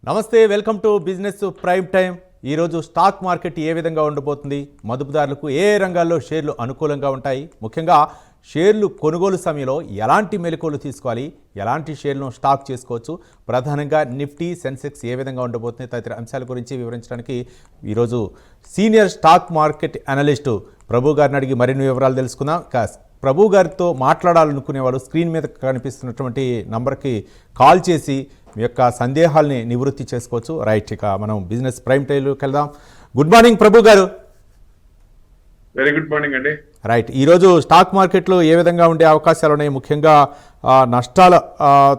నమస్తే, welcome to business prime time. ఈరోజు stock market ఏ విధంగా ఉండబోతుంది, మదుపుదారులకు ఏ రంగాల్లో షేర్లు అనుకూలంగా ఉంటాయి, ముఖ్యంగా షేర్లు కొనుగోలు సమయంలో ఎలాంటి మెలకువలు తీసుకోవాలి, ఎలాంటి షేర్లను స్టాక్ చేసుకోవచ్చు, ప్రధానంగా నిఫ్టీ సెన్సెక్స్ ఏ విధంగా ఉండబోతుంది తదితర అంశాల గురించి వివరించడానికి ఈరోజు సీనియర్ స్టాక్ మార్కెట్ అనలిస్టు ప్రభు గారిని అడిగి మరిన్ని వివరాలు తెలుసుకుందాం. ప్రభు గారితో మాట్లాడాలనుకునే వాళ్ళు స్క్రీన్ మీద కనిపిస్తున్నటువంటి నంబర్కి కాల్ చేసి మీ యొక్క సందేహాల్ని నివృత్తి చేసుకోవచ్చు. రైట్, ఇక మనం బిజినెస్ ప్రైమ్ టైంలోకి వెళ్దాం. గుడ్ మార్నింగ్ ప్రభు గారు. వెరీ గుడ్ మార్నింగ్ అండి. రైట్, ఈరోజు స్టాక్ మార్కెట్లో ఏ విధంగా ఉండే అవకాశాలు ఉన్నాయి, ముఖ్యంగా నష్టాల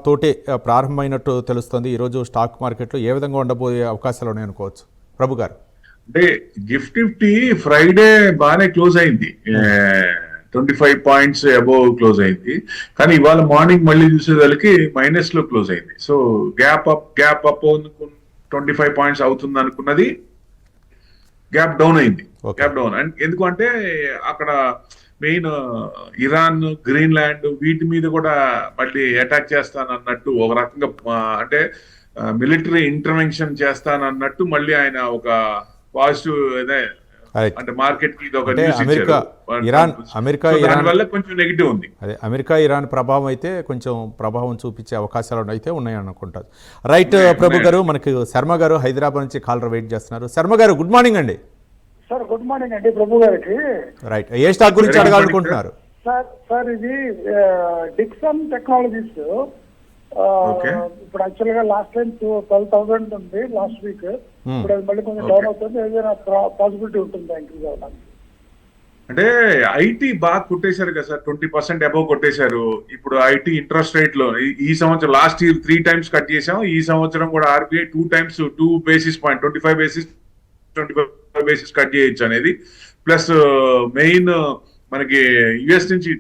తోటి ప్రారంభమైనట్టు తెలుస్తుంది. ఈరోజు స్టాక్ మార్కెట్లో ఏ విధంగా ఉండబోయే అవకాశాలు ఉన్నాయి అనుకోవచ్చు ప్రభు గారు? అంటే నిఫ్టీ ఫ్రైడే బాగానే క్లోజ్ అయింది, 25 పాయింట్స్ అబోవ్ క్లోజ్ అయింది. కానీ ఇవాళ మార్నింగ్ మళ్ళీ చూసేదానికి మైనస్ లో క్లోజ్ అయింది. సో గ్యాప్ అప్ 25 పాయింట్స్ అవుతుంది అనుకున్నది గ్యాప్ డౌన్ అయింది. గ్యాప్ డౌన్ ఎందుకంటే అక్కడ మెయిన్ ఇరాన్, గ్రీన్లాండ్ వీటి మీద కూడా మళ్ళీ అటాక్ చేస్తానన్నట్టు ఒక రకంగా, అంటే మిలిటరీ ఇంటర్వెన్షన్ చేస్తానన్నట్టు మళ్ళీ ఆయన ఒక పాజిటివ్ అంటే మార్కెట్ కి వల్ల కొంచెం నెగిటివ్ ఉంది. అదే అమెరికా ఇరాన్ ప్రభావం అయితే కొంచెం ప్రభావం చూపించే అవకాశాలు అయితే ఉన్నాయి అనుకుంటారు. రైట్ ప్రభు గారు, మనకి శర్మ గారు హైదరాబాద్ నుంచి కాలర్ వెయిట్ చేస్తున్నారు. శర్మ గారు గుడ్ మార్నింగ్ అండి. సార్ గుడ్ మార్నింగ్ అండి ప్రభు గారికి. రైట్, ఏ స్టాక్ గురించి అడగాలనుకుంటున్నారు? సార్ ఇది డిక్సన్ టెక్నాలజీస్. ఇప్పుడు యాక్చువల్ గా లాస్ట్ టైం 12,000 ఉంది లాస్ట్ వీక్. ఇప్పుడు అది మళ్ళీ కొంచెం డౌన్ అవుతుంది. ఏదైనా పాసిబిలిటీ ఉంటుంది ఇంక్రీజ్ అవ్వడానికి? అంటే ఐటీ బాగా కొట్టేశారు కదా సార్, 20% అబౌవ్ కొట్టేశారు. ఇప్పుడు ఐటీ ఇంట్రెస్ట్ రేట్ లో ఈ సంవత్సరం లాస్ట్ ఇయర్ 3 times కట్ చేసాం. ఈ సంవత్సరం కూడా RBI 2 times 2 basis point 25 basis cut చేయొచ్చు అనేది. ప్లస్ మెయిన్ మనకి యుఎస్ నుంచి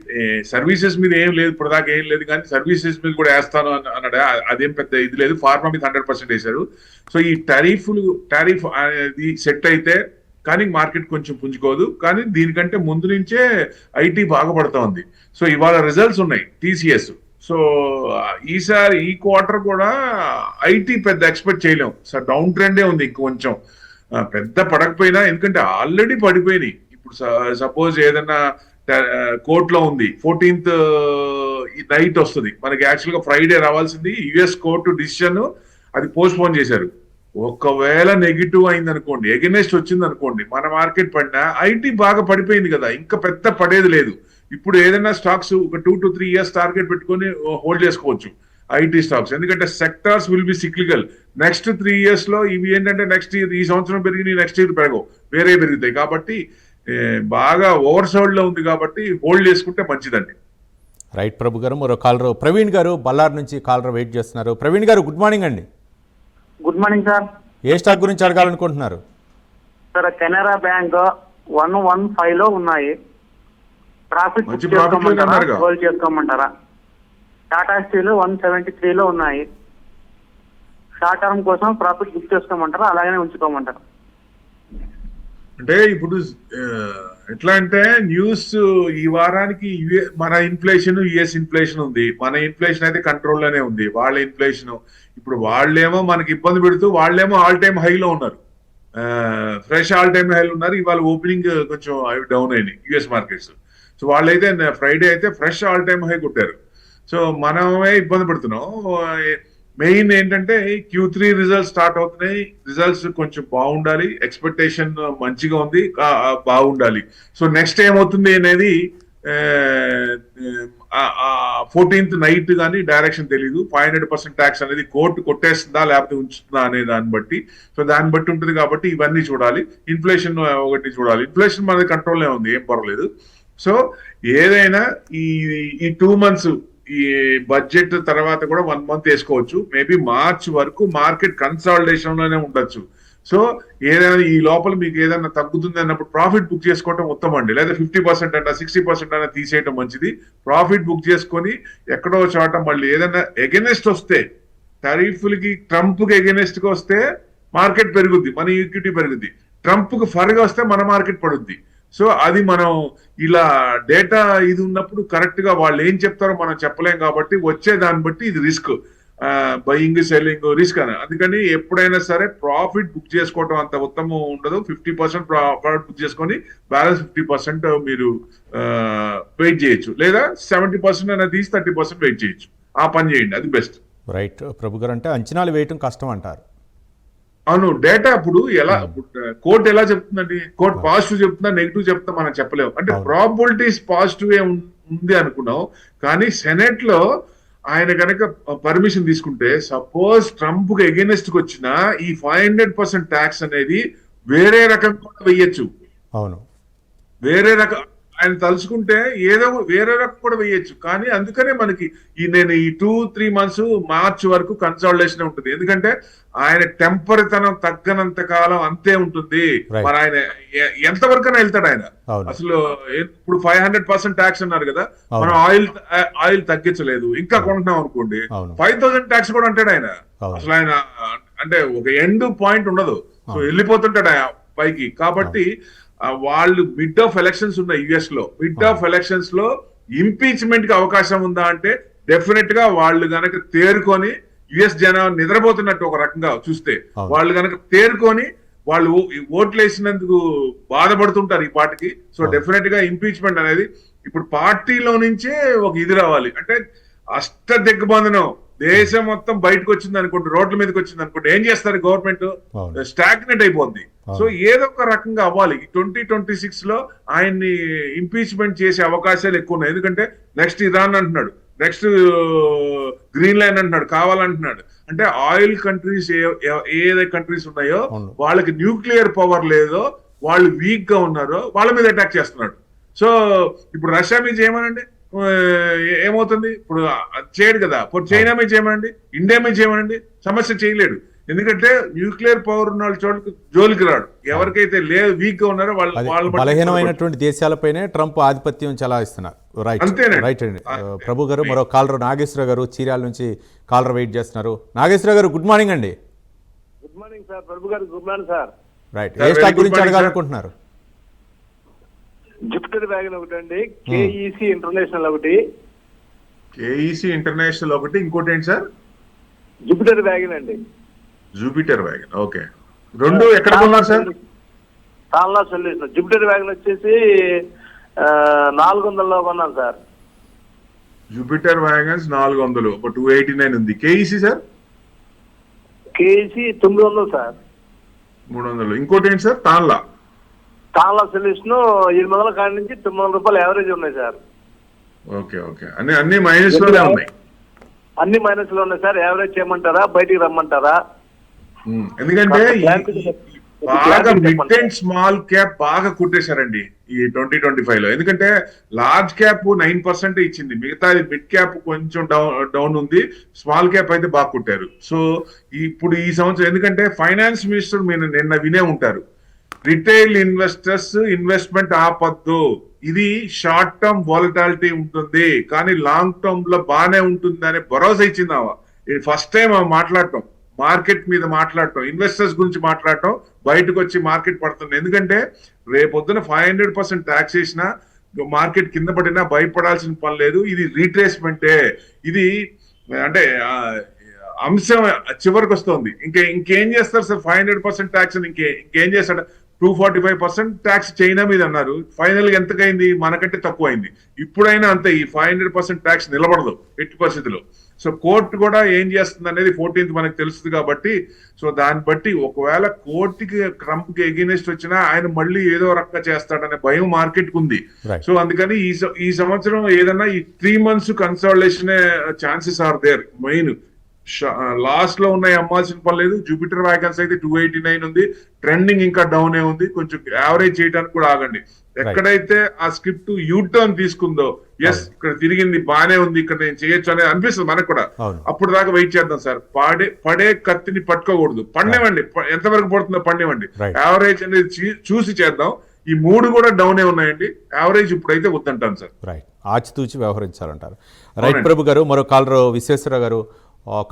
సర్వీసెస్ మీద ఏం లేదు, ఇప్పుడు దాకా ఏం లేదు, కానీ సర్వీసెస్ మీద కూడా వేస్తాను అన్నాడు. అదేం పెద్ద ఇది లేదు. ఫార్మా మీద 100% వేశారు. సో ఈ టారిఫ్ అనేది సెట్ అయితే కానీ మార్కెట్ కొంచెం పుంజుకోదు. కానీ దీనికంటే ముందు నుంచే ఐటీ బాగుపడతా ఉంది. సో ఇవాళ రిజల్ట్స్ ఉన్నాయి టీసీఎస్. సో ఈసారి ఈ క్వార్టర్ కూడా ఐటీ పెద్ద ఎక్స్పెక్ట్ చేయలేం సార్. డౌన్ ట్రెండే ఉంది, ఇంకొంచెం పెద్ద పడకపోయినా, ఎందుకంటే ఆల్రెడీ పడిపోయినాయి. ఇప్పుడు సపోజ్ ఏదన్నా కోర్టులో ఉంది, 14th నైట్ వస్తుంది. మనకి యాక్చువల్ గా ఫ్రైడే రావాల్సింది. యుఎస్ కోర్టు డిసిషన్ అది పోస్ట్ పోన్ చేశారు. ఒకవేళ నెగిటివ్ అయింది అనుకోండి, ఎగెనెస్ట్ వచ్చింది అనుకోండి, మన మార్కెట్ పడినా ఐటీ బాగా పడిపోయింది కదా, ఇంకా పెద్ద పడేది లేదు. ఇప్పుడు ఏదైనా స్టాక్స్ ఒక 2 to 3 years టార్గెట్ పెట్టుకొని హోల్డ్ చేసుకోవచ్చు ఐటీ స్టాక్స్. ఎందుకంటే sectors will be cyclical. Next 3 years లో ఇవి ఏంటంటే నెక్స్ట్ ఇయర్, ఈ సంవత్సరం పెరిగి నెక్స్ట్ ఇయర్ పెరగవు, వేరే పెరుగుతాయి. కాబట్టి బాగా ఓవర్సోల్డ్ లో ఉంది కాబట్టి హోల్డ్ చేసుకుంటే మంచిదండి. రైట్ ప్రభు గారు. మరో కాలర్ ప్రవీణ్ గారు బల్లార్ నుంచి కాలర్ వెయిట్ చేస్తున్నారు. ప్రవీణ్ గారు గుడ్ మార్నింగ్ అండి. Good morning sir. ఏ స్టాక్ గురించి అడగాలనుకుంటున్నారు? సార్ కెనరా బ్యాంక్ 115 లో ఉన్నాయి. ప్రాఫిట్ హోల్డ్ చేసుకోమంటారా? టాటా స్టీల్ 173 లో ఉన్నాయి. షార్ట్ టర్మ్ కోసం ప్రాఫిట్ బుక్ చేసుకోమంటారా, అలాగనే ఉంచుకోమంటారా? అంటే ఇప్పుడు ఎట్లా అంటే న్యూస్ ఈ వారానికి మన ఇన్ఫ్లేషన్, యుఎస్ ఇన్ఫ్లేషన్ ఉంది. మన ఇన్ఫ్లేషన్ అయితే కంట్రోల్లోనే ఉంది. వాళ్ళ ఇన్ఫ్లేషన్ ఇప్పుడు వాళ్ళేమో మనకి ఇబ్బంది పెడుతూ, వాళ్ళేమో ఆల్ టైమ్ హైలో ఉన్నారు, ఫ్రెష్ ఆల్ టైమ్ హైలో ఉన్నారు. ఇవాళ ఓపెనింగ్ కొంచెం డౌన్ అయినాయి యుఎస్ మార్కెట్స్. సో వాళ్ళైతే ఫ్రైడే అయితే ఫ్రెష్ ఆల్ టైమ్ హై కొట్టారు. సో మనమే ఇబ్బంది పడుతున్నాం. మెయిన్ ఏంటంటే Q3 రిజల్ట్స్ స్టార్ట్ అవుతున్నాయి. రిజల్ట్స్ కొంచెం బాగుండాలి, ఎక్స్పెక్టేషన్ మంచిగా ఉంది, బాగుండాలి. సో నెక్స్ట్ ఏమవుతుంది అనేది 14th నైట్ కానీ డైరెక్షన్ తెలీదు. 500% ట్యాక్స్ అనేది కోర్టు కొట్టేస్తుందా లేకపోతే ఉంచుతుందా అనే దాన్ని బట్టి. సో దాన్ని బట్టి ఉంటుంది. కాబట్టి ఇవన్నీ చూడాలి. ఇన్ఫ్లేషన్ ఒకటి చూడాలి. ఇన్ఫ్లేషన్ మనది కంట్రోల్లో ఉంది, ఏం పర్వాలేదు. సో ఏదైనా ఈ 2 months ఈ బడ్జెట్ తర్వాత కూడా 1 month వేసుకోవచ్చు. మేబీ మార్చ్ వరకు మార్కెట్ కన్సాలిడేషన్ లోనే ఉండొచ్చు. సో ఏదైనా ఈ లోపల మీకు ఏదైనా తగ్గుతుంది అన్నప్పుడు ప్రాఫిట్ బుక్ చేసుకోవడం ఉత్తమం అండి. లేదా 50% అయినా 60% అయినా తీసేయడం మంచిది. ప్రాఫిట్ బుక్ చేసుకొని ఎక్కడో చోట మళ్ళీ ఏదైనా ఎగెనెస్ట్ వస్తే, టారిఫ్లకి ట్రంప్ కి ఎగెనెస్ట్ గా వస్తే మార్కెట్ పెరుగుద్ది, మన ఈక్విటీ పెరుగుద్ది. ట్రంప్ కు ఫర్గా వస్తే మన మార్కెట్ పడుద్ది. సో అది మనం ఇలా డేటా ఇది ఉన్నప్పుడు కరెక్ట్ గా వాళ్ళు ఏం చెప్తారో మనం చెప్పలేం. కాబట్టి వచ్చే దాన్ని బట్టి ఇది రిస్క్. బయింగ్ సెల్లింగ్ రిస్క్ అని. అందుకని ఎప్పుడైనా సరే ప్రాఫిట్ బుక్ చేసుకోవడం అంత ఉత్తమం ఉండదు. 50% ప్రాఫిట్ బుక్ చేసుకొని బ్యాలెన్స్ 50% మీరు వెయిట్ చేయొచ్చు, లేదా 70% అయినా తీసి 30% వెయిట్ చేయొచ్చు. ఆ పని చేయండి, అది బెస్ట్. రైట్ ప్రభు గారు, అంటే అంచనాలు వేయటం కష్టం అంటారు. అవును, డేటా ఇప్పుడు ఎలా కోర్టు ఎలా చెప్తుందండి, కోర్టు పాజిటివ్ చెప్తుందా నెగిటివ్ చెప్తుందా మనం చెప్పలేము. అంటే ప్రాబిలిటీస్ పాజిటివ్ ఉంది అనుకున్నాం, కానీ సెనెట్ లో ఆయన కనుక పర్మిషన్ తీసుకుంటే సపోజ్ ట్రంప్ కి ఎగెనిస్ట్ కి వచ్చిన ఈ 500% ట్యాక్స్ అనేది వేరే రకం కూడా వెయ్యొచ్చు. అవును, వేరే రకం ఆయన తలుచుకుంటే ఏదో వేరే రకం కూడా వేయొచ్చు. కానీ అందుకనే మనకి నేను ఈ 2-3 months మార్చ్ వరకు కన్సాలిడేషన్ ఉంటుంది. ఎందుకంటే ఆయన టెంపరితనం తగ్గనంత కాలం అంతే ఉంటుంది. మరి ఆయన ఎంతవరకైనా వెళ్తాడు ఆయన. అసలు ఇప్పుడు 500% ట్యాక్స్ అన్నారు కదా, మనం ఆయిల్ తగ్గించలేదు, ఇంకా కొంటున్నాం అనుకోండి 5,000 ట్యాక్స్ కూడా అంటాడు ఆయన. అసలు ఆయన అంటే ఒక ఎండ్ పాయింట్ ఉండదు. సో వెళ్ళిపోతుంటాడు ఆయన పైకి. కాబట్టి వాళ్ళు మిడ్ ఆఫ్ ఎలక్షన్స్ ఉన్నాయి యుఎస్ లో. మిడ్ ఆఫ్ ఎలక్షన్స్ లో ఇంపీచ్మెంట్ కి అవకాశం ఉందా అంటే డెఫినెట్ గా వాళ్ళు గనక తేరుకొని, యుఎస్ జనం నిద్రపోతున్నట్టు ఒక రకంగా చూస్తే వాళ్ళు గనక తేరుకొని వాళ్ళు ఓట్లు వేసినందుకు బాధపడుతుంటారు ఈ పార్టీకి. సో డెఫినెట్ గా ఇంపీచ్మెంట్ అనేది ఇప్పుడు పార్టీలో నుంచే ఒక ఇది రావాలి. అంటే అష్ట దిగ్బంధనం దేశం మొత్తం బయటకు వచ్చింది అనుకోండి, రోడ్ల మీదకి వచ్చింది అనుకోండి, ఏం చేస్తారు గవర్నమెంట్? స్టాగ్నెట్ అయిపోద్ది. సో ఏదో ఒక రకంగా అవ్వాలి. 2026 లో ఆయన్ని ఇంపీచ్మెంట్ చేసే అవకాశాలు ఎక్కువ ఉన్నాయి. ఎందుకంటే నెక్స్ట్ ఇరాన్ అంటున్నాడు, నెక్స్ట్ గ్రీన్లాండ్ అంటున్నాడు, కావాలంటున్నాడు. అంటే ఆయిల్ కంట్రీస్ ఏ కంట్రీస్ ఉన్నాయో వాళ్ళకి న్యూక్లియర్ పవర్ లేదో, వాళ్ళు వీక్ గా ఉన్నారో వాళ్ళ మీద అటాక్ చేస్తున్నాడు. సో ఇప్పుడు రష్యా మీద చేయమనండి, ఏమవుతుంది? ఇప్పుడు చేయడు కదా. ఇప్పుడు చైనా మీద చేయమనండి, ఇండియా మీద చేయమనండి, సమస్య చేయలేడు. ఎందుకంటే న్యూక్లియర్ పవర్ ఉన్న వాళ్ళ జోలికి రాడు. ఎవరికైతే లేదు వీక్ గా ఉన్నారో వాళ్ళు బలహీనమైనటువంటి దేశాలపైనే ట్రంప్ ఆధిపత్యం చలాయిస్తున్నారు. రైట్ అండి. ప్రభు గారు, మరో కాలర్ నాగేశ్వర గారు చీరాల నుంచి కాలర్ వెయిట్ చేస్తున్నారు. నాగేశ్వర గారు గుడ్ మార్నింగ్ అండి. Good morning sir. Prabhu garu good morning sir. Right, ఏ స్టాక్ గురించి అడగాలనుకుంటున్నారు? జూపిటర్ వ్యాగన్ ఒకటి అండి, కేఈసి ఇంటర్నేషనల్ ఒకటి. కేఈసి ఇంటర్నేషనల్ ఒకటి, ఇంకోటి ఏంటి సార్? జూపిటర్ వ్యాగన్ అండి. Jupiter wagon, okay. రెండు ఎక్కడ కొన్నారు sir? Tanla solution. Jupiter wagon వచ్చేసి 400లో కొన్నాను సార్. జూపిటర్ వ్యాగన్స్ 400, ఒక 289 ఉంది. KEC sir? KEC 900 sir. 300. ఇంకోటి ఏంటి సార్? తాన్లా సొల్యూషన్ 800 కాడి నుంచి 900 రూపాయలు యావరేజ్ ఉన్నాయి సార్. ఓకే ఓకే, అన్ని మైనస్ లోనే ఉన్నాయి. అన్ని మైనస్ లో ఉన్నాయి సార్. యావరేజ్ చేయమంటారా, బయటికి రమ్మంటారా? ఎందుకంటే బాగా మిడ్ అండ్ స్మాల్ క్యాప్ బాగా కుట్టేశారండి ఈ 2025 లో. ఎందుకంటే లార్జ్ క్యాప్ 9% ఇచ్చింది, మిగతా మిడ్ క్యాప్ కొంచెం డౌన్ ఉంది, స్మాల్ క్యాప్ అయితే బాగా కుట్టారు. సో ఇప్పుడు ఈ సంవత్సరం ఎందుకంటే ఫైనాన్స్ మినిస్టర్ మీరు నిన్న వినే ఉంటారు, రిటైల్ ఇన్వెస్టర్స్ ఇన్వెస్ట్మెంట్ ఆపద్దు, ఇది షార్ట్ టర్మ్ వాలటాలిటీ ఉంటుంది కానీ లాంగ్ టర్మ్ లో బాగానే ఉంటుంది అనే భరోసా ఇచ్చిందావా. ఇది ఫస్ట్ టైం మాట్లాడటం, మార్కెట్ మీద మాట్లాడటం, ఇన్వెస్టర్స్ గురించి మాట్లాడటం, బయటకు వచ్చి మార్కెట్ పడుతుంది. ఎందుకంటే రేపొద్దున 500% ట్యాక్స్ వేసినా మార్కెట్ కింద పడినా భయపడాల్సిన పని లేదు. ఇది రీట్రేస్మెంటే. ఇది అంటే అంశం చివరికి వస్తుంది. ఇంకేం చేస్తారు సార్? 500% ట్యాక్స్ ఇంకేం చేస్తాడు? 245% ట్యాక్స్ చైనా మీద అన్నారు, ఫైనల్ గా ఎంతకైంది? మనకంటే తక్కువ అయింది. ఇప్పుడైనా అంతే, ఈ 500% ట్యాక్స్ నిలబడదు ఎట్టి పరిస్థితిలో. సో కోర్టు కూడా ఏం చేస్తుంది అనేది 14th మనకు తెలుస్తుంది కాబట్టి, సో దాన్ని బట్టి ఒకవేళ కోర్టుకి ట్రంప్ కి ఎగెనిస్ట్ వచ్చినా ఆయన మళ్ళీ ఏదో రకంగా చేస్తాడనే భయం మార్కెట్ కు ఉంది. సో అందుకని ఈ సంవత్సరం ఏదన్నా ఈ 3 months consolidation chances are there. Main last లో ఉన్నాయి, అమ్మాల్సిన పని లేదు. జూపిటర్ వ్యాగన్స్ అయితే 289 ఉంది, ట్రెండింగ్ ఇంకా డౌన్ ఉంది. కొంచెం యావరేజ్ చేయడానికి కూడా ఆగండి. ఎక్కడైతే ఆ స్క్రిప్ట్ యూటర్న్ తీసుకుందో, ఎస్ ఇక్కడ తిరిగింది బానే ఉంది, ఇక్కడ నేను చేయొచ్చు అనేది అనిపిస్తుంది మనకు కూడా. అప్పుడు దాకా వెయిట్ చేద్దాం సార్. పడే కత్తిని పట్టుకోకూడదు, పండివ్వండి, ఎంతవరకు పడుతుందో పండివ్వండి. యావరేజ్ అనేది చూసి చేద్దాం. ఈ 3 కూడా డౌనే ఉన్నాయండి. యావరేజ్ ఇప్పుడైతే వద్దంటాను సార్. రైట్, ఆచితూచి వ్యవహరించాలంటారు. రైట్ ప్రభు గారు, మరో కాలర్ విశ్వేశ్వర గారు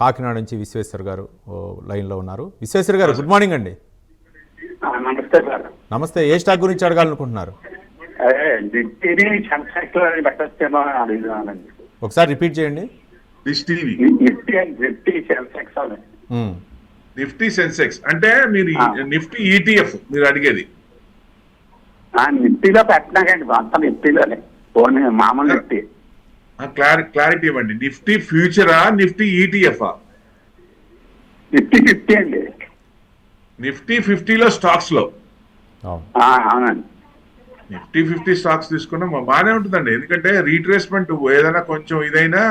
కాకినాడ నుంచి. విశ్వేశ్వర్ గారు లైన్ లో ఉన్నారు. విశ్వేశ్వర్ గారు గుడ్ మార్నింగ్ అండి. నమస్తే సార్. నమస్తే, ఏ స్టాక్ గురించి అడగాలనుకుంటున్నారు? ఒకసారి రిపీట్ చేయండి. డిష్ టీవీ, నిఫ్టీ సెన్సెక్స్ అని. నిఫ్టీ సెన్సెక్స్ అంటే మీరు నిఫ్టీ ఈటీఎఫ్ మీరు అడిగేది. నిఫ్టీలో పెట్టినాకండి, అంతా నిఫ్టీలోనే, ఓన్లీ మామూలు నిఫ్టీ. క్లారిటీ ఇవ్వండి. నిఫ్టీ ఫ్యూచరా, నిఫ్టీ ఈటీఎఫ్? నిఫ్టీ 50 అండి. నిఫ్టీ 50లో స్టాక్స్ లో అవునండి. నిఫ్టీ 50 స్టాక్స్ తీసుకున్నా బాగానే ఉంటుందండి. ఎందుకంటే రీట్రేస్మెంట్ ఏదైనా కొంచెం ఇదైనా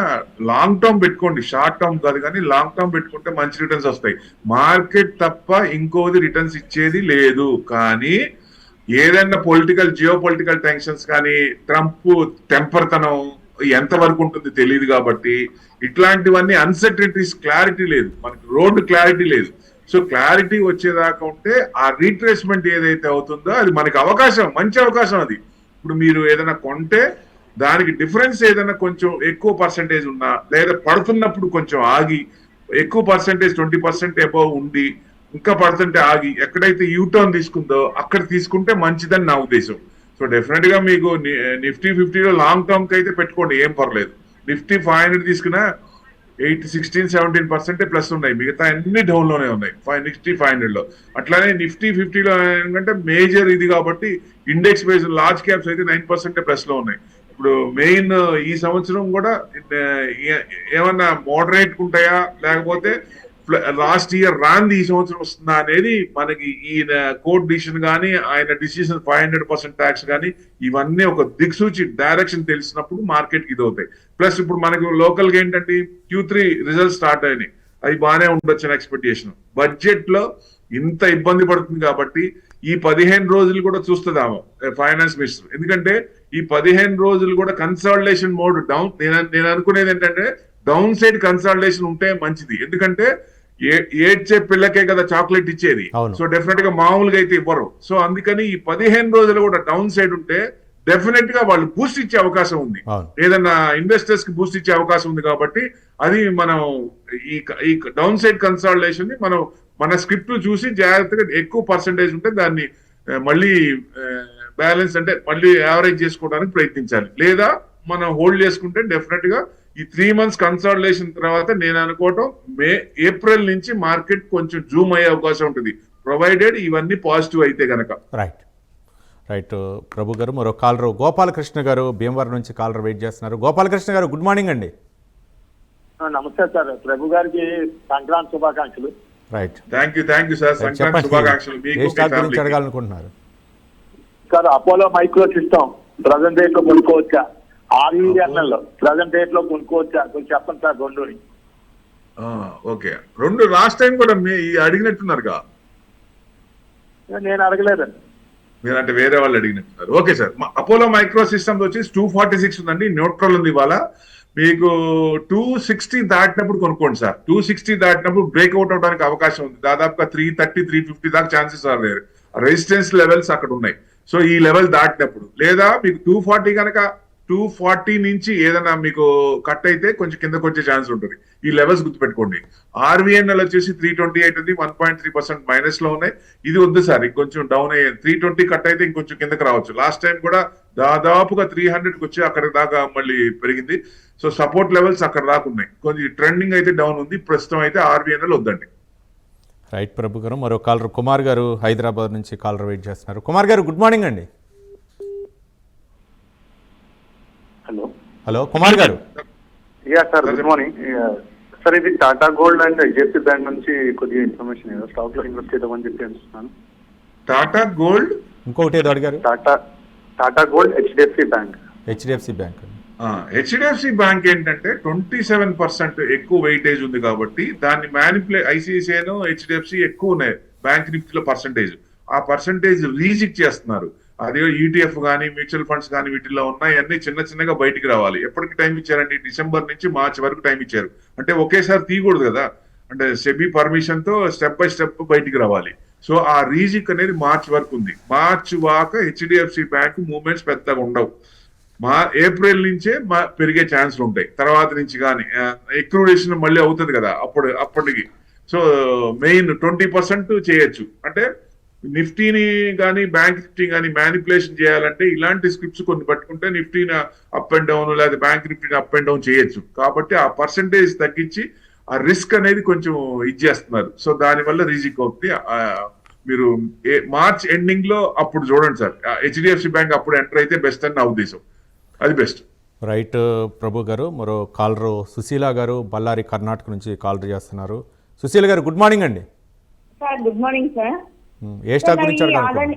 లాంగ్ టర్మ్ పెట్టుకోండి, షార్ట్ టర్మ్ కాదు కానీ లాంగ్ టర్మ్ పెట్టుకుంటే మంచి రిటర్న్స్ వస్తాయి. మార్కెట్ తప్ప ఇంకోది రిటర్న్స్ ఇచ్చేది లేదు. కానీ ఏదైనా జియో పొలిటికల్ టెన్షన్స్ కానీ ట్రంప్ టెంపర్తనం ఎంత వరకు ఉంటుంది తెలియదు కాబట్టి ఇట్లాంటివన్నీ అన్సర్టనిటీస్, క్లారిటీ లేదు, మనకి రోడ్డు క్లారిటీ లేదు. సో క్లారిటీ వచ్చేదాకా ఉంటే ఆ రీట్రేస్మెంట్ ఏదైతే అవుతుందో అది మనకి అవకాశం, మంచి అవకాశం అది. ఇప్పుడు మీరు ఏదైనా కొంటే దానికి డిఫరెన్స్ ఏదైనా కొంచెం ఎక్కువ పర్సెంటేజ్ ఉన్నా, లేదా పడుతున్నప్పుడు కొంచెం ఆగి ఎక్కువ పర్సెంటేజ్ 20% అబౌవ్ ఉండి ఇంకా పడుతుంటే ఆగి ఎక్కడైతే యూటర్న్ తీసుకుందో అక్కడ తీసుకుంటే మంచిదని నా ఉద్దేశం. సో డెఫినెట్ గా మీకు నిఫ్టీ 50లో లాంగ్ టర్మ్ కి అయితే పెట్టుకోండి, ఏం పర్లేదు. నిఫ్టీ 500 తీసుకున్నా 16-17% ప్లస్ ఉన్నాయి, మిగతా అన్ని డౌన్ లోనే ఉన్నాయి నిఫ్టీ 500లో. అట్లానే నిఫ్టీ 50లో ఏంటంటే మేజర్ ఇది కాబట్టి ఇండెక్స్ బేస్డ్ లార్జ్ క్యాప్స్ అయితే 9% ప్లస్ లో ఉన్నాయి. ఇప్పుడు మెయిన్ ఈ సంవత్సరం కూడా ఏమన్నా మోడరేట్ ఉంటాయా లేకపోతే లాస్ట్ ఇయర్ రాంది ఈ సంవత్సరం వస్తుందా అనేది మనకి ఈయన కోర్ట్ డిసిషన్ కానీ ఆయన డిసిషన్ 500% ట్యాక్స్ కానీ ఇవన్నీ ఒక దిక్సూచి డైరెక్షన్ తెలిసినప్పుడు మార్కెట్ ఇది అవుతాయి. ప్లస్ ఇప్పుడు మనకు లోకల్ గా ఏంటంటే Q3 రిజల్ట్స్ స్టార్ట్ అయినాయి, అవి బాగానే ఉండొచ్చు అని ఎక్స్పెక్టేషన్. బడ్జెట్ లో ఇంత ఇబ్బంది పడుతుంది కాబట్టి ఈ 15 రోజులు కూడా చూస్తుంది ఆమె ఫైనాన్స్ మినిస్టర్. ఎందుకంటే ఈ 15 రోజులు కూడా కన్సాలిడేషన్ మోడ్ డౌన్. నేను అనుకునేది ఏంటంటే డౌన్ సైడ్ కన్సాలిడేషన్ ఉంటే మంచిది. ఎందుకంటే ఏడ్చే పిల్లకే కదా చాక్లెట్ ఇచ్చేది. సో డెఫినెట్ గా మామూలుగా అయితే ఇవ్వరు. సో అందుకని ఈ 15 రోజులు కూడా డౌన్ సైడ్ ఉంటే డెఫినెట్ గా వాళ్ళు బూస్ట్ ఇచ్చే అవకాశం ఉంది, ఏదన్నా ఇన్వెస్టర్స్ కి బూస్ట్ ఇచ్చే అవకాశం ఉంది. కాబట్టి అది మనం ఈ డౌన్ సైడ్ కన్సాలిడేషన్ ని మనం మన స్క్రిప్ట్ చూసి జాగ్రత్తగా ఎక్కువ పర్సెంటేజ్ ఉంటే దాన్ని మళ్ళీ బ్యాలెన్స్ అంటే మళ్ళీ యావరేజ్ చేసుకోవడానికి ప్రయత్నించాలి. లేదా మనం హోల్డ్ చేసుకుంటే డెఫినెట్ గా ఈ 3 months కన్సాలిడేషన్ తర్వాత నేను అనుకోవటం ఏప్రిల్ నుంచి మార్కెట్ కొంచెం జూమ్ అయ్యే అవకాశం ఉంటుంది, ప్రొవైడెడ్ ఇవన్నీ పాజిటివ్ అయితే గనక. రైట్ ప్రభు గారు, మరో కాలర్ గోపాలకృష్ణ గారు భీమవరం నుంచి కాలర్ వెయిట్ చేస్తున్నారు. గోపాలకృష్ణ గారు గుడ్ మార్నింగ్ అండి. నమస్తే సార్, ప్రభు గారికి సంక్రాంతి శుభాకాంక్షలు. Right, thank you sir, Sankranti శుభాకాంక్షలు. అడగాలనుకుంటున్నారు sir? Apollo micro system present rate లో కొనుక్కోవచ్చా? RVNL ప్రజెంట్ రేట్ లో కొనుక్కోవచ్చా? కొంచెం చెప్పండి సార్. రెండుని ఓకే, రెండు లాస్ట్ టైం కూడా అడిగినట్టున్నారుగా. నేను అడగలేదండి, మీరంటే వేరే వాళ్ళు అడిగినట్టున్నారు. Okay sir, Apollo micro systems వచ్చి 246 ఉందండి, న్యూట్రల్ ఉంది. ఇవాళ మీకు 260 దాటినప్పుడు కొనుక్కోండి సార్. 260 దాటినప్పుడు బ్రేక్అవుట్ అవడానికి అవకాశం ఉంది. దాదాపుగా 330-350 దాకా chances are there. Resistance levels అక్కడ ఉన్నాయి. సో ఈ లెవెల్ దాటినప్పుడు, లేదా మీకు 240 కనుక 240 నుంచి ఏదైనా మీకు కట్ అయితే కొంచెం కిందకు వచ్చే ఛాన్స్ ఉంటుంది. ఈ లెవెల్స్ గుర్తుపెట్టుకోండి. RVNL వచ్చేసి 328 ఉంది, 1.3% మైనస్ లో ఉన్నాయి. ఇది వద్దు సార్, ఇంకొంచెం డౌన్ అయ్యేది. 320 కట్ అయితే ఇంకొంచెం కిందకి రావచ్చు. లాస్ట్ టైం కూడా దాదాపుగా 300కి వచ్చి అక్కడ దాకా మళ్ళీ పెరిగింది. సో సపోర్ట్ లెవెల్స్ అక్కడ దాకా ఉన్నాయి. కొంచెం ట్రెండింగ్ అయితే డౌన్ ఉంది. ప్రస్తుతం అయితే RVNL వద్దండి. రైట్ ప్రభు గారు, మరో కాలర్ కుమార్ గారు హైదరాబాద్ నుంచి కాలర్ వెయిట్ చేస్తున్నారు. కుమార్ గారు గుడ్ మార్నింగ్ అండి. Hello Kumar garu. Sir good morning sir. ఇది Tata gold and HDFC bank నుంచి కొద్దిగా ఇన్ఫర్మేషన్ స్టాక్ లో ఇన్వెస్ట్ చేద్దామని చెప్పి అనుకుంటున్నాను. టాటా గోల్డ్, ఇంకొకటి ఏదో అడిగారు. Tata gold, HDFC bank. HDFC bank ఏంటంటే 27% ఎక్కువ వెయిటేజ్ ఉంది కాబట్టి దాన్ని ICICI HDFC ఎక్కువ ఉన్నాయి బ్యాంక్ నిఫ్టీలో పర్సంటేజ్. ఆ పర్సంటేజ్ రీజిక్ చేస్తున్నారు. అదే ETF కానీ మ్యూచువల్ ఫండ్స్ కానీ వీటిల్లో ఉన్నాయి, అన్ని చిన్నగా బయటికి రావాలి. ఎప్పటికి టైం ఇచ్చారండి? డిసెంబర్ నుంచి మార్చి వరకు టైం ఇచ్చారు. అంటే ఒకేసారి తీయకూడదు కదా, అంటే సెబీ పర్మిషన్ తో స్టెప్ బై స్టెప్ బయటికి రావాలి. సో ఆ రీజిక్ అనేది మార్చి వరకు ఉంది. మార్చి వాక HDFC బ్యాంక్ మూవ్మెంట్స్ పెద్దగా ఉండవు. ఏప్రిల్ నుంచే పెరిగే ఛాన్స్లు ఉంటాయి. తర్వాత నుంచి కానీ ఎక్రూడేషన్ మళ్ళీ అవుతుంది కదా అప్పటికి. సో మెయిన్ 20% చేయొచ్చు. అంటే నిఫ్టీని కానీ బ్యాంక్ నిఫ్టీ కానీ మ్యానిపులేషన్ చేయాలంటే ఇలాంటి స్క్రిప్ట్స్ కొన్ని పట్టుకుంటే నిఫ్టీని అప్ అండ్ డౌన్ లేదా బ్యాంక్ నిఫ్టీని అప్ అండ్ డౌన్ చేయొచ్చు. కాబట్టి ఆ పర్సంటేజ్ తగ్గించి ఆ రిస్క్ అనేది కొంచెం ఇచ్చేస్తున్నారు. సో దానివల్ల రిజిక్ అవుతుంది. మీరు మార్చ్ ఎండింగ్ లో అప్పుడు చూడండి సార్, హెచ్డిఎఫ్సి బ్యాంక్ అప్పుడు ఎంటర్ అయితే బెస్ట్ అని నా ఉద్దేశం. అది బెస్ట్. రైట్ ప్రభు గారు. మరో కాలరు సుశీల గారు బళ్ళారి కర్ణాటక నుంచి కాలర్ చేస్తున్నారు. సుశీల గారు గుడ్ మార్నింగ్ అండి. Sir good morning sir. ఏ స్టాక్ గురించి అడగాలి?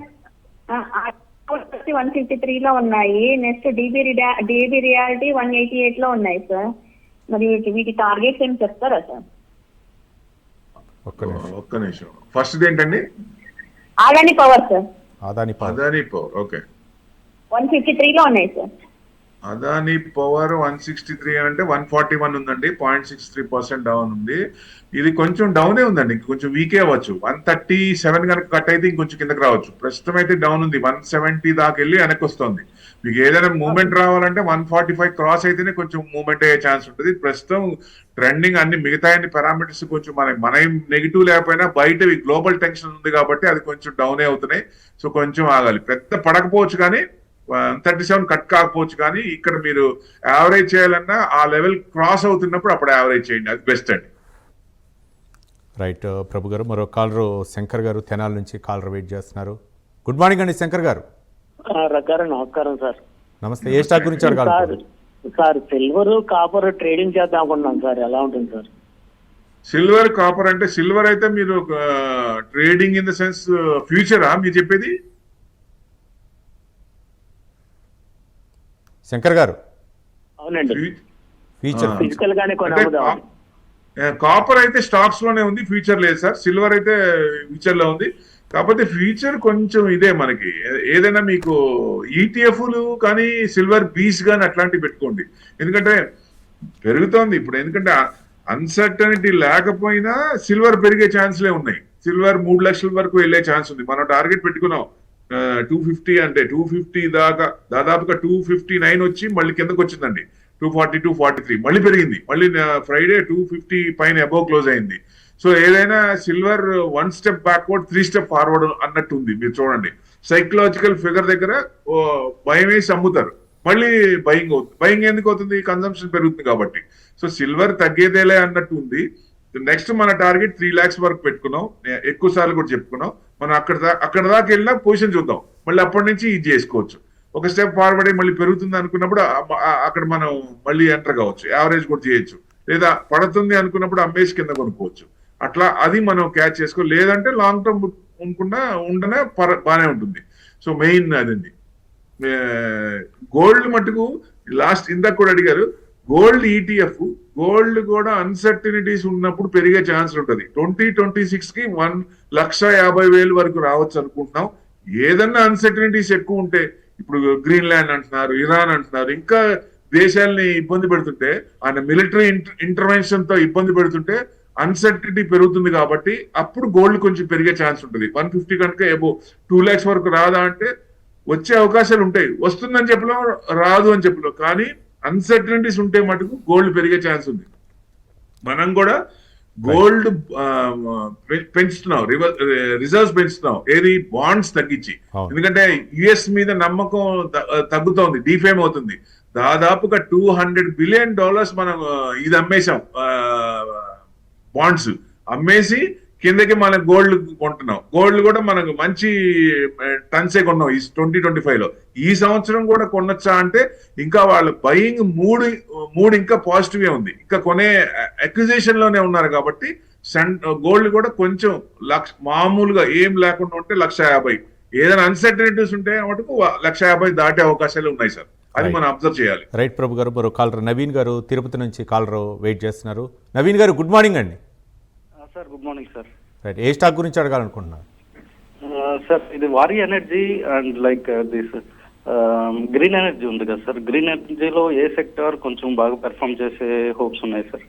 153 లో ఉన్నాయి. నెక్స్ట్ డిబి రియాలిటీ 188 లో ఉన్నాయి సార్. మరి వీటి టార్గెట్స్ ఏం చెప్తారా సార్? ఒక్క నిమిషం. ఫస్ట్ ఏంటండి? Adani power sir. Adani power. Okay. 153 లో ఉన్నాయి సార్. అదాని పవర్ 163 అంటే 141 ఉందండి. 0.63% డౌన్ ఉంది. ఇది కొంచెం డౌనే ఉందండి, కొంచెం వీకే అవ్వచ్చు. 137 కనుక కట్ అయితే ఇంకొంచెం కిందకి రావచ్చు. ప్రస్తుతం అయితే డౌన్ ఉంది. 170 దాకా వెళ్ళి వెనక్కి వస్తుంది. మీకు ఏదైనా మూవ్మెంట్ రావాలంటే 145 క్రాస్ అయితేనే కొంచెం మూవ్మెంట్ అయ్యే ఛాన్స్ ఉంటుంది. ప్రస్తుతం ట్రెండింగ్ అన్ని మిగతా అన్ని పారామీటర్స్ కొంచెం మన నెగిటివ్ లేకపోయినా బయట గ్లోబల్ టెన్షన్ ఉంది కాబట్టి అది కొంచెం డౌనే అవుతున్నాయి. సో కొంచెం ఆగాలి. పెద్ద పడకపోవచ్చు కానీ 137 కట్ కాకపోవచ్చు, కానీ ఇక్కడ మీరు యావరేజ్ చేయాలన్నా ఆ లెవెల్ క్రాస్ అవుతున్నప్పుడు అప్పుడు యావరేజ్ చేయండి. అది బెస్ట్ అండి. రైట్ ప్రభు గారు. మరో కాలరు శంకర్ గారు తెనాల నుంచి కాలర్ వెయిట్ చేస్తున్నారు. గుడ్ మార్నింగ్ అండి శంకర్ గారు. నమస్కారం సార్. నమస్తే. ఏ స్టాక్ గురించి అడగాలి? సార్ సిల్వర్ కాపర్ ట్రేడింగ్ చేద్దాం అనుకుంటున్నాం సార్, ఎలా ఉంటుంది సార్? సిల్వర్ కాపర్ అంటే సిల్వర్ అయితే మీరు ట్రేడింగ్ ఇన్ ద సెన్స్ ఫ్యూచరా మీరు చెప్పేది? శంకర్ గారు అవునండి, ఫ్యూచర్ ఫిజికల్ గానే కాపర్ అయితే స్టాక్స్ లోనే ఉంది, ఫ్యూచర్ లేదు సార్. సిల్వర్ అయితే ఫ్యూచర్ లో ఉంది. కాకపోతే ఫ్యూచర్ కొంచెం ఇదే మనకి ఏదైనా మీకు ఈటీఎఫ్లు కానీ సిల్వర్ బీస్ కానీ అట్లాంటివి పెట్టుకోండి. ఎందుకంటే పెరుగుతోంది ఇప్పుడు. ఎందుకంటే అన్సర్టనిటీ లేకపోయినా సిల్వర్ పెరిగే ఛాన్స్లే ఉన్నాయి. సిల్వర్ 3 లక్షల వరకు వెళ్ళే ఛాన్స్ ఉంది. మనం టార్గెట్ పెట్టుకున్నాం 250, అంటే 250 దాకా, దాదాపుగా 259 వచ్చి మళ్ళీ కిందకు వచ్చిందండి. 240, 243 మళ్ళీ పెరిగింది. మళ్ళీ ఫ్రైడే 250 పైన అబోవ్ క్లోజ్ అయింది. సో ఏదైనా silver 1 step backward 3 step forward అన్నట్టు ఉంది. మీరు చూడండి, సైకలాజికల్ ఫిగర్ దగ్గర భయం వేసి అమ్ముతారు, మళ్ళీ బయింగ్ అవుతుంది. బయింగ్ ఎందుకు అవుతుంది? కన్సంప్షన్ పెరుగుతుంది కాబట్టి. సో సిల్వర్ తగ్గేదేలే అన్నట్టు ఉంది. నెక్స్ట్ మన టార్గెట్ 3 lakhs వరకు పెట్టుకున్నాం. ఎక్కువ సార్లు కూడా చెప్పుకున్నాం. మనం అక్కడ దాకా వెళ్ళినా పొజిషన్ చూద్దాం, మళ్ళీ అప్పటి నుంచి ఇది చేసుకోవచ్చు. ఒక స్టెప్ ఫార్వర్డ్ అయ్యి మళ్ళీ పెరుగుతుంది అనుకున్నప్పుడు అక్కడ మనం మళ్ళీ ఎంటర్ కావచ్చు, యావరేజ్ కూడా చేయొచ్చు. లేదా పడుతుంది అనుకున్నప్పుడు అమ్మేసి కింద కొనుక్కోవచ్చు. అట్లా అది మనం క్యాచ్ చేసుకో. లేదంటే లాంగ్ టర్మ్ ఉండనే బాగానే ఉంటుంది. సో మెయిన్ అదండి. గోల్డ్ మటుకు లాస్ట్ ఇందాక కూడా అడిగారు, గోల్డ్ ఈటీఎఫ్, గోల్డ్ కూడా అన్సర్టనిటీస్ ఉన్నప్పుడు పెరిగే ఛాన్స్ ఉంటుంది. 2026 కి 1,50,000 వరకు రావచ్చు అనుకుంటున్నాం. ఏదన్నా అన్సర్టనిటీస్ ఎక్కువ ఉంటే, ఇప్పుడు గ్రీన్లాండ్ అంటున్నారు, ఇరాన్ అంటున్నారు, ఇంకా దేశాలని ఇబ్బంది పెడుతుంటే, ఆయన మిలిటరీ ఇంటర్వెన్షన్ తో ఇబ్బంది పెడుతుంటే అన్సర్టనిటీ పెరుగుతుంది. కాబట్టి అప్పుడు గోల్డ్ కొంచెం పెరిగే ఛాన్స్ ఉంటుంది. 150 కనుక ఏబో 2 lakhs వరకు రాదా అంటే వచ్చే అవకాశాలు ఉంటాయి. వస్తుందని చెప్పలేం, రాదు అని చెప్పలేం. కానీ అన్సర్టనిటీస్ ఉంటే మటుకు గోల్డ్ పెరిగే ఛాన్స్ ఉంది. మనం కూడా గోల్డ్ పెంచుతున్నాం, రిజర్వ్స్ పెంచుతున్నాం. ఏది? బాండ్స్ తగ్గించి. ఎందుకంటే యుఎస్ మీద నమ్మకం తగ్గుతోంది, డిఫేమ్ అవుతుంది. దాదాపుగా $200 billion మనం ఇది అమ్మేశాం, బాండ్స్ అమ్మేసి కిందకి మనం గోల్డ్ కొంటున్నాం. గోల్డ్ కూడా మనకు మంచి టన్సే కొన్నాం ఈ 2025 లో. ఈ సంవత్సరం కూడా కొనొచ్చా అంటే ఇంకా వాళ్ళ బయింగ్ మూడు ఇంకా పాజిటివ్ ఉంది. ఇంకా కొనే అక్విజిషన్ లోనే ఉన్నారు. కాబట్టి గోల్డ్ కూడా కొంచెం మామూలుగా ఏం లేకుండా ఉంటే 1,50,000. ఏదైనా అన్సర్టనిటీస్ ఉంటే మటుకు 1,50,000 దాటే అవకాశాలు ఉన్నాయి సార్. అది మనం అబ్జర్వ్ చేయాలి. రైట్ ప్రభు గారు. మరో కాలర్ నవీన్ గారు తిరుపతి నుంచి కాలర్ వెయిట్ చేస్తున్నారు. నవీన్ గారు గుడ్ మార్నింగ్ అండి. Sir good morning sir. Right, ఏ స్టాక్ గురించి అడగాలనుకుంటున్నారు? సార్ ఇది Waaree energy and like this green energy ఉంది కదా సార్, గ్రీన్ ఎనర్జీలో ఏ సెక్టర్ కొంచెం బాగా పెర్ఫామ్ చేసే హోప్స్ ఉన్నాయి సార్?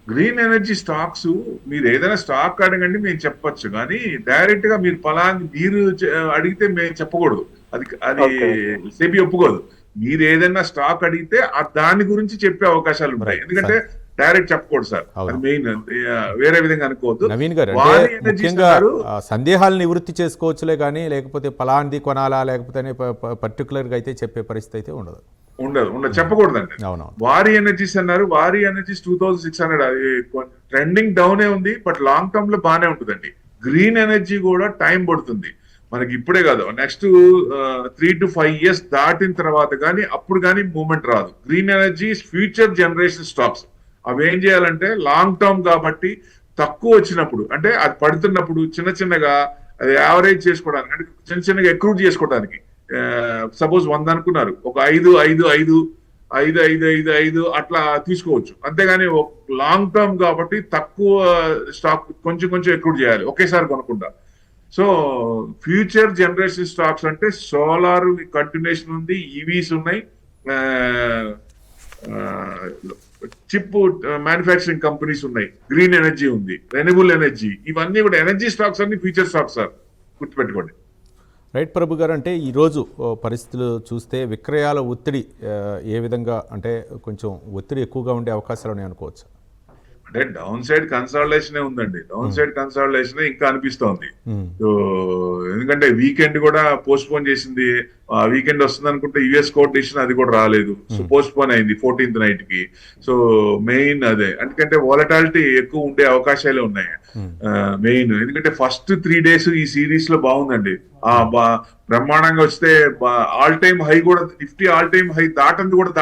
గ్రీన్ ఎనర్జీ స్టాక్స్ మీరు ఏదైనా స్టాక్ అడగండి, మేము చెప్పొచ్చు. కానీ డైరెక్ట్ గా మీరు మీరు అడిగితే మేము చెప్పకూడదు. అది సెబీ ఒప్పుకోదు. మీరు ఏదైనా స్టాక్ అడిగితే దాని గురించి చెప్పే అవకాశాలు ఉంటాయి. ఎందుకంటే డైరెక్ట్ చెప్పకూడదు సార్, అది మెయిన్. వేరే విధంగా అనుకోవద్దు. నవీన్ గారు, వారి అంటే energies ముఖ్యంగా అన్నారు, సందేహాలు నివృత్తి చేసుకోవచ్చులే కానీ లేకపోతే పలాంది కొనాలా లేకపోతే పర్టికులర్గా అయితే చెప్పే పరిస్థితి అయితే ఉండదు. చెప్పకూడదండి. అవునవును. వారి ఎనర్జీస్ అన్నారు, వారి ఎనర్జీస్ 2600 ట్రెండింగ్ డౌనే ఉంది, బట్ లాంగ్ టర్మ్ లో బానే ఉంటుందండి. గ్రీన్ ఎనర్జీ కూడా టైం పడుతుంది మనకి, ఇప్పుడే కాదు, నెక్స్ట్ 3 to 5 years దాటిన తర్వాత కానీ అప్పుడు కానీ మూవ్మెంట్ రాదు. Green energy future generation stocks. అవి ఏం చేయాలంటే లాంగ్ టర్మ్ కాబట్టి తక్కువ వచ్చినప్పుడు, అంటే అది పడుతున్నప్పుడు చిన్న చిన్నగా అది యావరేజ్ చేసుకోవడానికి, అంటే చిన్న చిన్నగా అక్రూట్ చేసుకోవడానికి, సపోజ్ 100 అనుకున్నారు, ఒక 5 అట్లా తీసుకోవచ్చు. అంతేగాని లాంగ్ టర్మ్ కాబట్టి తక్కువ స్టాక్ కొంచెం కొంచెం అక్రూట్ చేయాలి, ఒకేసారి కొనుక్కుంటా. సో ఫ్యూచర్ జనరేషన్ స్టాక్స్ అంటే సోలార్ కంటిన్యూషన్ ఉంది, ఈవీస్ ఉన్నాయి, చిప్ మ్యానుఫ్యాక్చరింగ్ కంపెనీస్ ఉన్నాయి, గ్రీన్ ఎనర్జీ ఉంది, రెన్యూబుల్ ఎనర్జీ, ఇవన్నీ కూడా ఎనర్జీ స్టాక్స్ అన్ని ఫ్యూచర్ స్టాక్స్ సార్, గుర్తుపెట్టుకోండి. రైట్ ప్రభు గారు, అంటే ఈరోజు పరిస్థితులు చూస్తే విక్రయాల ఒత్తిడి ఏ విధంగా, అంటే కొంచెం ఒత్తిడి ఎక్కువగా ఉండే అవకాశాలు ఉన్నాయి అనుకోవచ్చు. అంటే డౌన్ సైడ్ కన్సాలిడేషన్ ఉందండి, డౌన్ సైడ్ కన్సాలిడేషన్ ఇంకా అనిపిస్తోంది. సో ఎందుకంటే వీకెండ్ కూడా పోస్ట్ పోన్ చేసింది, వీకెండ్ వస్తుంది అనుకుంటే యుఎస్ కోర్ట్ డిసిషన్ అది కూడా రాలేదు, సో పోస్ట్ పోన్ అయింది 14th నైట్ కి. సో మెయిన్ అదే, ఎందుకంటే వాలటాలిటీ ఎక్కువ ఉండే అవకాశాలే ఉన్నాయి మెయిన్. ఎందుకంటే ఫస్ట్ 3 days ఈ సిరీస్ లో బాగుందండి, బ్రహ్మాండంగా వస్తే ఆల్ టైమ్ హై కూడా, నిఫ్టీ ఆల్ టైమ్ హై దాటింది కూడా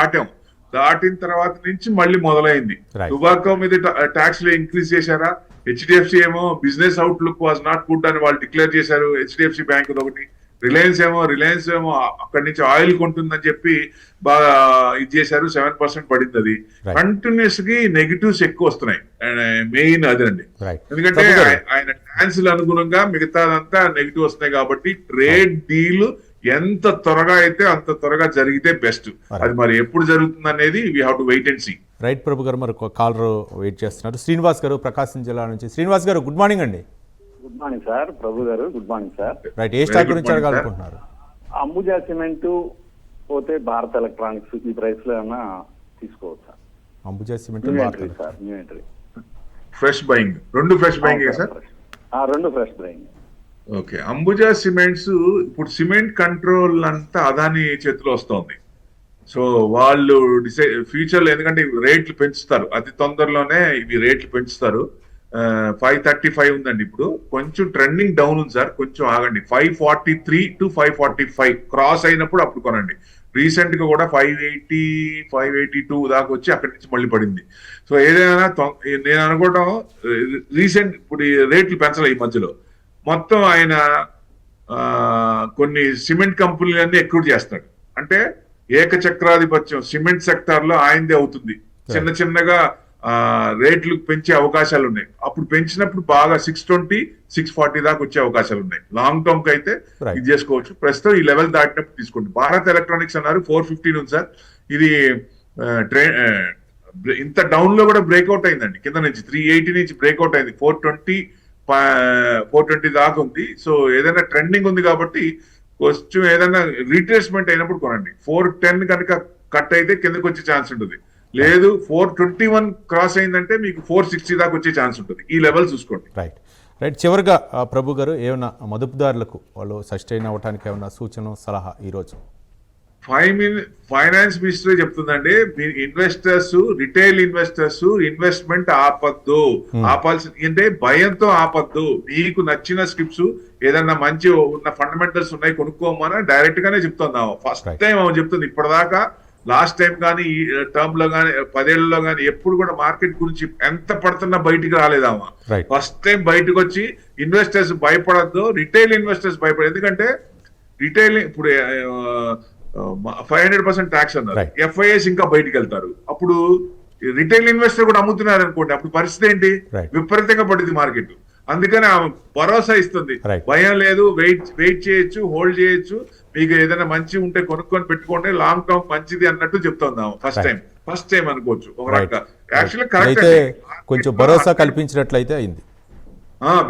దాటిన తర్వాత నుంచి మళ్ళీ మొదలైంది. టుబాకో మీద ట్యాక్స్ ఇంక్రీజ్ చేశారా, హెచ్డిఎఫ్సి ఏమో business outlook was not good అని వాళ్ళు డిక్లేర్ చేశారు, హెచ్డిఎఫ్సి బ్యాంక్ ఒకటి. రిలయన్స్ ఏమో అక్కడి నుంచి ఆయిల్ కొంటుందని చెప్పి బాగా ఇది చేశారు, 7% పడింది. అది కంటిన్యూస్ గా నెగిటివ్స్ ఎక్కువ వస్తున్నాయి, మెయిన్ అదండి. ఎందుకంటే ఆయన ఛాన్సులు అనుగుణంగా మిగతాదంతా నెగిటివ్ వస్తున్నాయి కాబట్టి ట్రేడ్ డీల్ ఎంత త్వరగా అయితే అంత త్వరగా జరిగితే బెస్ట్. అది మరి ఎప్పుడు జరుగుతుంది అనేది we have to wait and see. Right Prabhu garu, మరి కాలర్ వెయిట్ చేస్తున్నారు. శ్రీనివాస్ గారు ప్రకాశం జిల్లా నుంచి. శ్రీనివాస్ గారు, గుడ్ మార్నింగ్ అండి. Good morning sir. Prabhu garu, good morning sir. Right, ఏ స్టాక్ గురించి అడగాలనుకుంటున్నారు? అంబుజా సిమెంట్ పోతే భారత్ ఎలక్ట్రానిక్స్ ఈ ప్రైస్ లో ఏమన్నా తీసుకోవచ్చా? Ambuja cement sir, new entry, fresh buying, రెండు ఫ్రెష్ బయింగ్ సార్? రెండు fresh buying. Okay, Ambuja cements ఇప్పుడు సిమెంట్ కంట్రోల్ అంతా అదాని చేతిలో వస్తోంది. సో వాళ్ళు ఫ్యూచర్ లో, ఎందుకంటే రేట్లు పెంచుతారు, అతి తొందరలోనే ఇవి రేట్లు పెంచుతారు. 535 ఉందండి ఇప్పుడు, కొంచెం ట్రెండింగ్ డౌన్ ఉంది సార్, కొంచెం ఆగండి. 543 to 545 క్రాస్ అయినప్పుడు అప్పుడు కొనండి. రీసెంట్ గా కూడా 580, 582 దాకా వచ్చి అక్కడి నుంచి మళ్ళీ పడింది. సో ఏదైనా నేను అనుకోవటం రీసెంట్ ఇప్పుడు రేట్లు పెంచాలి ఈ మధ్యలో. మొత్తం ఆయన కొన్ని సిమెంట్ కంపెనీలన్నీ ఎక్కువ చేస్తాడు, అంటే ఏకచక్రాధిపత్యం సిమెంట్ సెక్టార్ లో ఆయనదే అవుతుంది. చిన్న చిన్నగా రేట్లు పెంచే అవకాశాలు ఉన్నాయి. అప్పుడు పెంచినప్పుడు బాగా 620, 640 దాకా వచ్చే అవకాశాలు ఉన్నాయి. లాంగ్ టర్మ్ కి అయితే ఇది చేసుకోవచ్చు. ప్రస్తుతం ఈ లెవెల్ దాటినప్పుడు తీసుకోండి. భారత్ ఎలక్ట్రానిక్స్ అన్నారు 415 ఉంది సార్. ఇది ఇంత డౌన్ లో కూడా బ్రేక్అవుట్ అయిందండి, కింద నుంచి 380 నుంచి బ్రేక్అవుట్ అయింది, 420 దాకా ఉంది. సో ఏదైనా ట్రెండింగ్ ఉంది కాబట్టి కొంచెం ఏదైనా రీట్రేస్మెంట్ అయినప్పుడు కొనండి. 410 కనుక కట్ అయితే కిందకి వచ్చే ఛాన్స్ ఉంటుంది. లేదు 421 క్రాస్ అయిందంటే మీకు 460 దాకా వచ్చే ఛాన్స్ ఉంటుంది. ఈ లెవెల్ చూసుకోండి. Right right. చివరిగా ప్రభు గారు, ఏమైనా మదుపుదారులకు వాళ్ళు సస్టైన్ అవ్వడానికి ఏమైనా సూచన, సలహా ఈరోజు? ఫైనాన్స్ మినిస్టర్ చెప్తుందండి, మీ ఇన్వెస్టర్స్, రిటైల్ ఇన్వెస్టర్స్ ఇన్వెస్ట్మెంట్ ఆపాల్సి అంటే భయంతో ఆపద్దు. మీకు నచ్చిన స్క్రిప్ట్స్ ఏదన్నా మంచి ఉన్న ఫండమెంటల్స్ ఉన్నాయి కొనుక్కోమని డైరెక్ట్ గానే చెప్తుందా. ఫస్ట్ టైం ఆమె చెప్తుంది. ఇప్పటిదాకా లాస్ట్ టైం కానీ ఈ టర్మ్ లో కానీ 10 ఏళ్లలో కానీ ఎప్పుడు కూడా మార్కెట్ గురించి ఎంత పడుతున్నా బయటికి రాలేదామా. ఫస్ట్ టైం బయటకు వచ్చి ఇన్వెస్టర్స్ భయపడద్దు, రిటైల్ ఇన్వెస్టర్స్ భయపడదు. ఎందుకంటే రిటైల్ ఇప్పుడు 500% ట్యాక్స్ అన్నారు, ఎఫ్ఐఎస్ ఇంకా బయటికి వెళ్తారు. అప్పుడు రిటైల్ ఇన్వెస్టర్ కూడా అమ్ముతున్నారు అనుకోండి, అప్పుడు పరిస్థితి ఏంటి? విపరీతంగా పడింది మార్కెట్. అందుకని ఆమె భరోసా ఇస్తుంది, భయం లేదు, వెయిట్ చేయొచ్చు, హోల్డ్ చేయొచ్చు, మీకు ఏదైనా మంచి ఉంటే కొనుక్కొని పెట్టుకోండి, లాంగ్ టర్మ్ మంచిది అన్నట్టు చెప్తుంది. ఫస్ట్ టైం అనుకోవచ్చు ఒక రకంగా. యాక్చువల్లీ కరెక్ట్, కొంచెం భరోసా కల్పించినట్లయితే అయింది.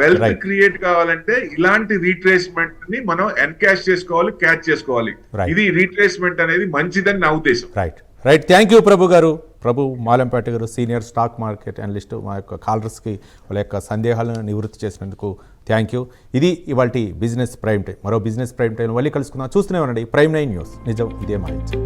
వెల్త్ క్రియేట్ కావాలంటే ఇలాంటి రీట్రేస్మెంట్ ని మనం ఎన్కాష్ చేసుకోవాలి, క్యాచ్ చేసుకోవాలి. ఇది రీట్రేస్మెంట్ అనేది మంచిదని నా ఉద్దేశం. Right right. థ్యాంక్ యూ ప్రభు గారు. ప్రభు మాలంపేట గారు సీనియర్ స్టాక్ మార్కెట్ అనలిస్ట్ మా యొక్క కాలర్స్కి వాళ్ళ యొక్క సందేహాలను నివృత్తి చేసినందుకు థ్యాంక్ యూ. ఇది ఇవాల్టి బిజినెస్ ప్రైమ్ టైం. మరో బిజినెస్ ప్రైమ్ టైం మళ్ళీ కలుసుకుందాం. చూస్తూనే ఉండండి ప్రైమ్ 9 న్యూస్. నిజం ఇదే మాహితి.